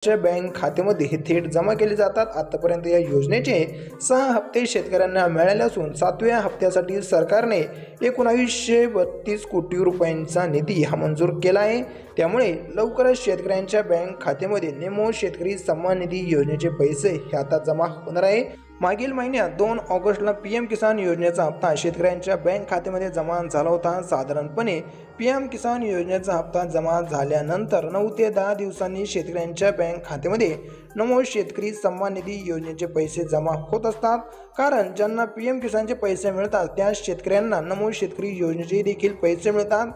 Bank खात्यामध्ये हे थेट जमा केले जातात। आतापर्यंत या योजनेचे 6 हप्ते शेतकऱ्यांना मिळाले असून 7व्या हप्त्यासाठी सरकारने 1932 कोटी रुपयांचा निधी हा मंजूर केला आहे। त्यामुळे लवकरच शेतकऱ्यांच्या बँक खात्यामध्ये नमो शेतकरी सन्मान निधी योजनेचे पैसे हे आता जमा होणार आहे। मागील महिन्यात 2 ऑगस्टला पीएम किसान योजनेचा हप्ता शेतकऱ्यांच्या बँक खात्यामध्ये जमा झाला होता। साधारणपणे पीएम किसान योजनेचा हप्ता जमा झाल्यानंतर 9 ते 10 दिवसांनी शेतकऱ्यांच्या बँक खात्यामध्ये नमो शेतकरी सन्मान निधी योजनेचे पैसे जमा होत असतात। कारण ज्यांना पीएम किसानचे पैसे मिळतात त्या शेतकऱ्यांना नमो शेतकरी योजनेचे देखील पैसे मिळतात।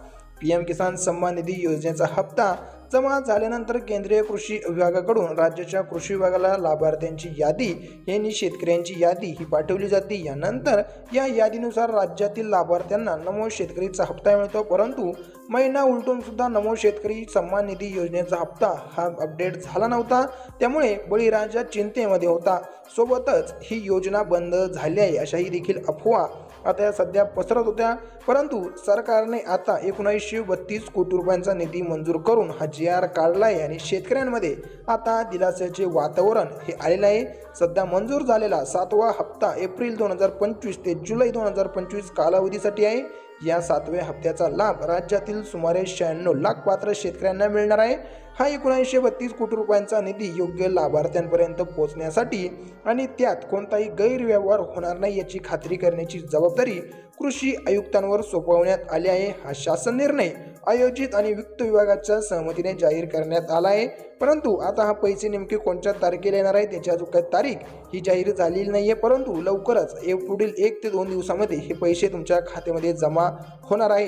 पीएम किसान सन्मान निधी योजनेचा हप्ता जमा झाल्यानंतर केंद्रीय कृषी विभागाकडून राज्याच्या कृषी विभागाला लाभार्थ्यांची यादी यांनी शेतकऱ्यांची यादी ही पाठवली जाते। यानंतर या यादीनुसार राज्यातील लाभार्थ्यांना नमो शेतकरीचा हप्ता मिळतो। परंतु महिना उलटून सुद्धा नमो शेतकरी सन्मान निधी योजनेचा हप्ता हा अपडेट झाला नव्हता। त्यामुळे बळीराजा चिंतेमध्ये होता। सोबतच ही योजना बंद झाली आहे अशाही देखील अफवा आता सध्या पसरत होत्या। परंतु सरकारने आता 1932 कोटी रुपयांचा निधी मंजूर करून हा GR काढला आहे आणि शेतकऱ्यांमध्ये आता दिलासाचे वातावरण हे आलेले आहे। सध्या मंजूर झालेला 7वा हप्ता एप्रिल 2025 ते जुलै 2025 कालावधीसाठी आहे। या 7व्या हप्त्याचा लाभ राज्यातील सुमारे 96 लाख पात्र शेतकऱ्यांना मिळणार आहे। हा 1932 कोटी रुपयांचा निधी योग्य लाभार्थ्यांपर्यंत पोहोचण्यासाठी आणि त्यात कोणताही गैरव्यवहार होणार नाही याची खात्री करण्याची जबाबदारी कृषी आयुक्तांवर सोपवण्यात आली आहे। हा शासन निर्णय आयोजित आणि वित्त विभागाच्या सहमतीने जाहीर करण्यात आला आहे। परंतु आता हा पैसे नेमके कोणत्या तारखेला येणार आहे त्याची अजून काही तारीख ही जाहीर झालेली नाही आहे। परंतु लवकरच पुढील 1 ते 2 दिवसामध्ये हे पैसे तुमच्या खात्यामध्ये जमा होणार आहे।